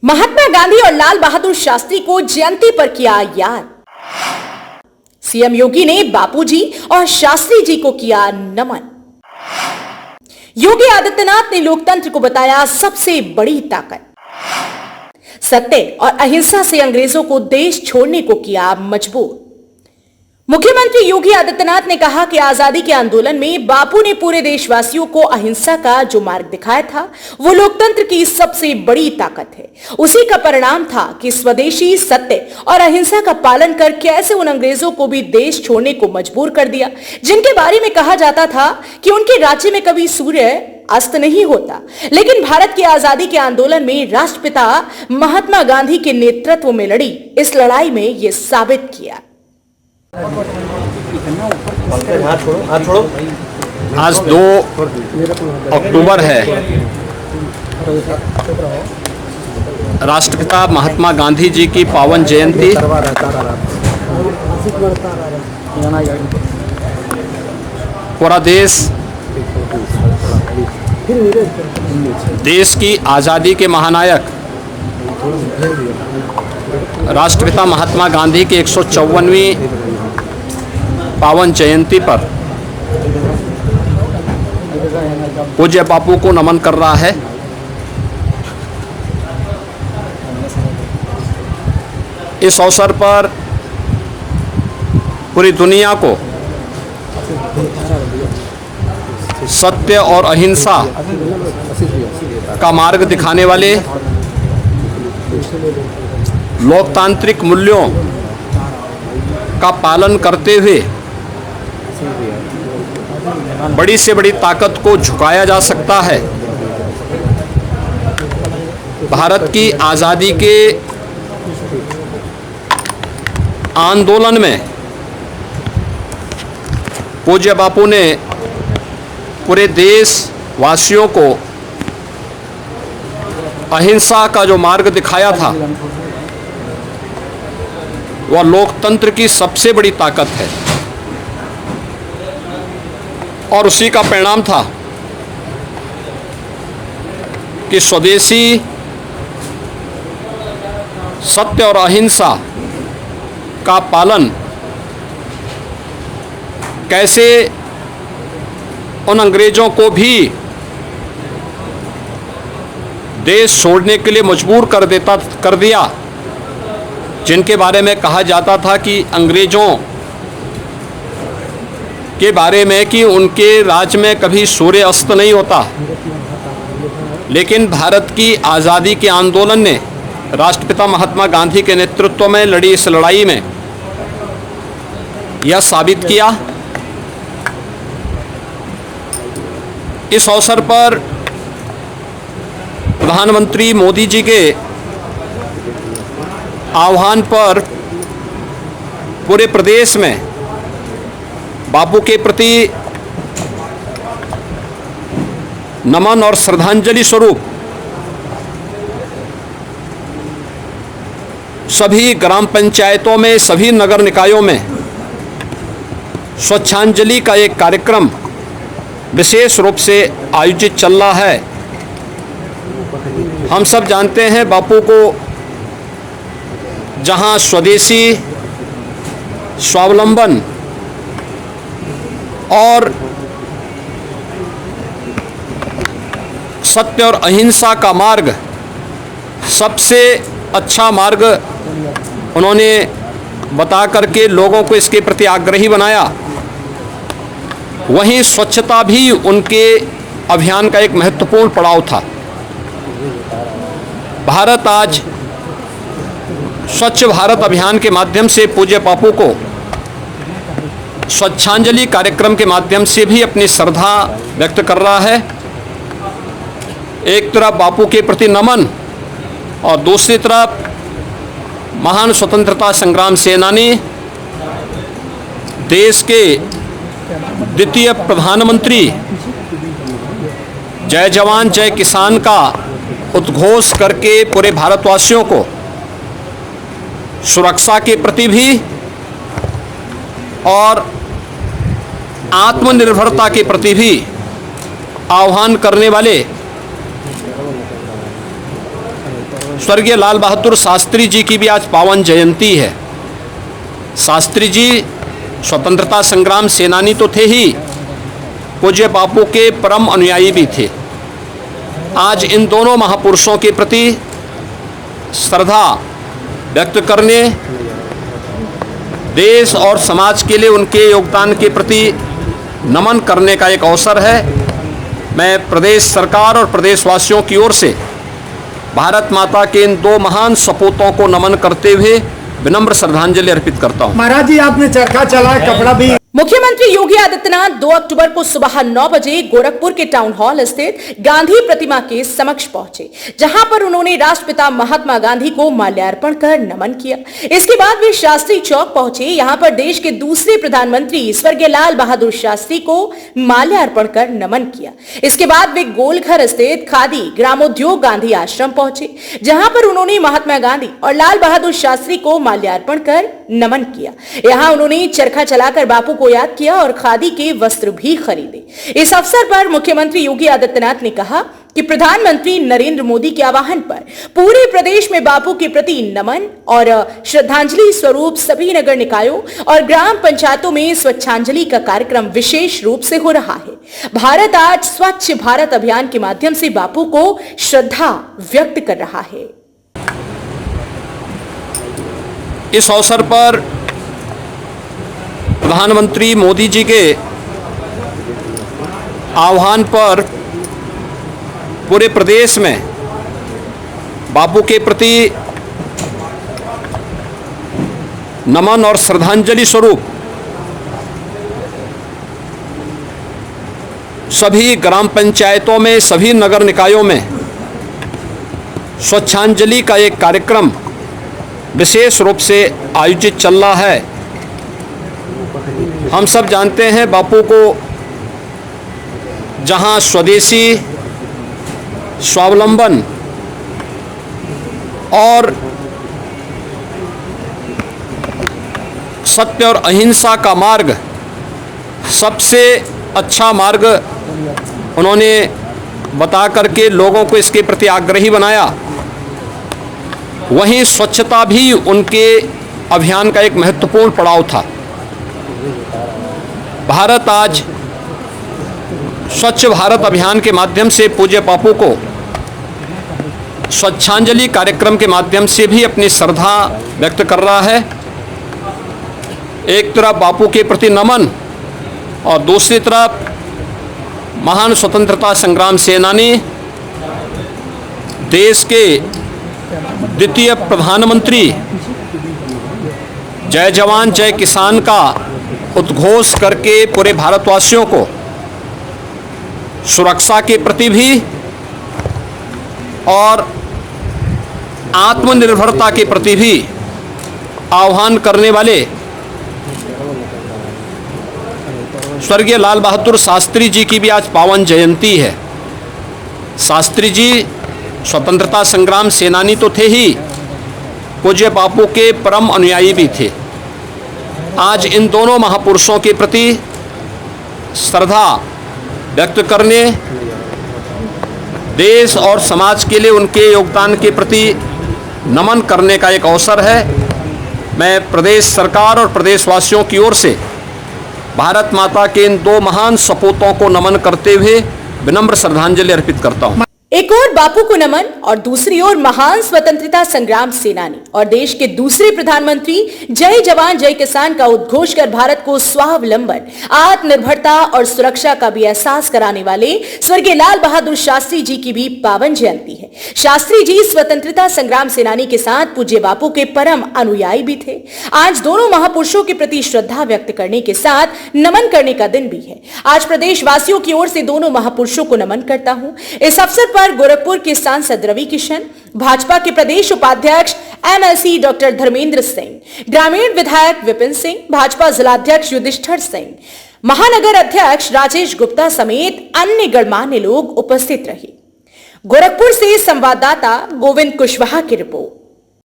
महात्मा गांधी और लाल बहादुर शास्त्री को जयंती पर किया याद। सीएम योगी ने बापूजी और शास्त्री जी को किया नमन। योगी आदित्यनाथ ने लोकतंत्र को बताया सबसे बड़ी ताकत। सत्य और अहिंसा से अंग्रेजों को देश छोड़ने को किया मजबूर। मुख्यमंत्री योगी आदित्यनाथ ने कहा कि आजादी के आंदोलन में बापू ने पूरे देशवासियों को अहिंसा का जो मार्ग दिखाया था वो लोकतंत्र की सबसे बड़ी ताकत है। उसी का परिणाम था कि स्वदेशी सत्य और अहिंसा का पालन कर कैसे उन अंग्रेजों को भी देश छोड़ने को मजबूर कर दिया, जिनके बारे में कहा जाता था कि उनके राज्य में कभी सूर्य अस्त नहीं होता। लेकिन भारत की आजादी के आंदोलन में राष्ट्रपिता महात्मा गांधी के नेतृत्व में लड़ी इस लड़ाई में यह साबित किया। आज 2 अक्टूबर है। राष्ट्रपिता महात्मा गांधी जी की पावन जयंती। पूरा देश की आज़ादी के महानायक राष्ट्रपिता महात्मा गांधी की 154वीं पावन जयंती पर पूज्य बापू को नमन कर रहा है। इस अवसर पर पूरी दुनिया को सत्य और अहिंसा का मार्ग दिखाने वाले लोकतांत्रिक मूल्यों का पालन करते हुए बड़ी से बड़ी ताकत को झुकाया जा सकता है। भारत की आज़ादी के आंदोलन में पूज्य बापू ने पूरे देशवासियों को अहिंसा का जो मार्ग दिखाया था वह लोकतंत्र की सबसे बड़ी ताकत है और उसी का परिणाम था कि स्वदेशी सत्य और अहिंसा का पालन कैसे उन अंग्रेजों को भी देश छोड़ने के लिए मजबूर कर दिया, जिनके बारे में कहा जाता था कि अंग्रेजों के बारे में कि उनके राज्य में कभी सूर्य अस्त नहीं होता। लेकिन भारत की आज़ादी के आंदोलन ने राष्ट्रपिता महात्मा गांधी के नेतृत्व में लड़ी इस लड़ाई में यह साबित किया। इस अवसर पर प्रधानमंत्री मोदी जी के आह्वान पर पूरे प्रदेश में बापू के प्रति नमन और श्रद्धांजलि स्वरूप सभी ग्राम पंचायतों में, सभी नगर निकायों में स्वच्छांजलि का एक कार्यक्रम विशेष रूप से आयोजित चल रहा है। हम सब जानते हैं बापू को जहां स्वदेशी स्वावलंबन और सत्य और अहिंसा का मार्ग सबसे अच्छा मार्ग उन्होंने बता करके लोगों को इसके प्रति आग्रही बनाया, वहीं स्वच्छता भी उनके अभियान का एक महत्वपूर्ण पड़ाव था। भारत आज स्वच्छ भारत अभियान के माध्यम से पूज्य बापू को स्वच्छांजलि कार्यक्रम के माध्यम से भी अपनी श्रद्धा व्यक्त कर रहा है। एक तरफ बापू के प्रति नमन और दूसरी तरफ महान स्वतंत्रता संग्राम सेनानी, देश के द्वितीय प्रधानमंत्री, जय जवान जय किसान का उद्घोष करके पूरे भारतवासियों को सुरक्षा के प्रति भी और आत्मनिर्भरता के प्रति भी आह्वान करने वाले स्वर्गीय लाल बहादुर शास्त्री जी की भी आज पावन जयंती है। शास्त्री जी स्वतंत्रता संग्राम सेनानी तो थे ही, पूज्य बापू के परम अनुयायी भी थे। आज इन दोनों महापुरुषों के प्रति श्रद्धा व्यक्त करने, देश और समाज के लिए उनके योगदान के प्रति नमन करने का एक अवसर है। मैं प्रदेश सरकार और प्रदेशवासियों की ओर से भारत माता के इन दो महान सपूतों को नमन करते हुए विनम्र श्रद्धांजलि अर्पित करता हूं। महाराज जी, आपने चरखा चलाया, कपड़ा भी। मुख्यमंत्री योगी आदित्यनाथ 2 अक्टूबर को सुबह 9 बजे गोरखपुर के टाउन हॉल स्थित गांधी प्रतिमा के समक्ष पहुंचे, जहां पर उन्होंने राष्ट्रपिता महात्मा गांधी को माल्यार्पण कर नमन किया। इसके बाद वे शास्त्री चौक पहुंचे। यहां पर देश के दूसरे प्रधानमंत्री स्वर्गीय लाल बहादुर शास्त्री को माल्यार्पण कर नमन किया। इसके बाद वे गोलघर स्थित खादी ग्रामोद्योग गांधी आश्रम पहुंचे, जहां पर उन्होंने महात्मा गांधी और लाल बहादुर शास्त्री को माल्यार्पण कर नमन किया। यहां उन्होंने चरखा चलाकर बापू को याद किया और खादी के वस्त्र भी खरीदे। इस अवसर पर मुख्यमंत्री योगी आदित्यनाथ ने कहा कि प्रधानमंत्री नरेंद्र मोदी के आह्वान पर पूरे प्रदेश में बापू के प्रति नमन और श्रद्धांजलि स्वरूप सभी नगर निकायों और ग्राम पंचायतों में स्वच्छांजलि का कार्यक्रम विशेष रूप से हो रहा है। भारत आज स्वच्छ भारत अभियान के माध्यम से बापू को श्रद्धा व्यक्त कर रहा है। इस अवसर पर प्रधानमंत्री मोदी जी के आह्वान पर पूरे प्रदेश में बापू के प्रति नमन और श्रद्धांजलि स्वरूप सभी ग्राम पंचायतों में, सभी नगर निकायों में स्वच्छांजलि का एक कार्यक्रम विशेष रूप से आयोजित चल रहा है। हम सब जानते हैं बापू को जहां स्वदेशी, स्वावलंबन और सत्य और अहिंसा का मार्ग सबसे अच्छा मार्ग उन्होंने बता करके लोगों को इसके प्रति आग्रही बनाया, वहीं स्वच्छता भी उनके अभियान का एक महत्वपूर्ण पड़ाव था। भारत आज स्वच्छ भारत अभियान के माध्यम से पूज्य बापू को स्वच्छांजलि कार्यक्रम के माध्यम से भी अपनी श्रद्धा व्यक्त कर रहा है। एक तरफ बापू के प्रति नमन और दूसरी तरफ महान स्वतंत्रता संग्राम सेनानी, देश के द्वितीय प्रधानमंत्री, जय जवान जय किसान का उद्घोष करके पूरे भारतवासियों को सुरक्षा के प्रति भी और आत्मनिर्भरता के प्रति भी आह्वान करने वाले स्वर्गीय लाल बहादुर शास्त्री जी की भी आज पावन जयंती है। शास्त्री जी स्वतंत्रता संग्राम सेनानी तो थे ही, पूज्य बापू के परम अनुयायी भी थे। आज इन दोनों महापुरुषों के प्रति श्रद्धा व्यक्त करने, देश और समाज के लिए उनके योगदान के प्रति नमन करने का एक अवसर है। मैं प्रदेश सरकार और प्रदेशवासियों की ओर से भारत माता के इन दो महान सपूतों को नमन करते हुए विनम्र श्रद्धांजलि अर्पित करता हूं। एक ओर बापू को नमन और दूसरी ओर महान स्वतंत्रता संग्राम सेनानी और देश के दूसरे प्रधानमंत्री जय जवान जय किसान का उद्घोष कर भारत को स्वावलंबन, आत्मनिर्भरता और सुरक्षा का भी एहसास कराने वाले स्वर्गीय लाल बहादुर शास्त्री जी की भी पावन जयंती है। शास्त्री जी स्वतंत्रता संग्राम सेनानी के साथ पूज्य बापू के परम अनुयायी भी थे। आज दोनों महापुरुषों के प्रति श्रद्धा व्यक्त करने के साथ नमन करने का दिन भी है। आज प्रदेशवासियों की ओर से दोनों महापुरुषों को नमन करता हूं। इस अवसर पर गोरखपुर के सांसद रवि किशन, भाजपा के प्रदेश उपाध्यक्ष एमएलसी डॉक्टर धर्मेंद्र सिंह, ग्रामीण विधायक विपिन सिंह, भाजपा जिलाध्यक्ष युधिष्ठिर सिंह, महानगर अध्यक्ष राजेश गुप्ता समेत अन्य गणमान्य लोग उपस्थित रहे। गोरखपुर से संवाददाता गोविंद कुशवाहा की रिपोर्ट।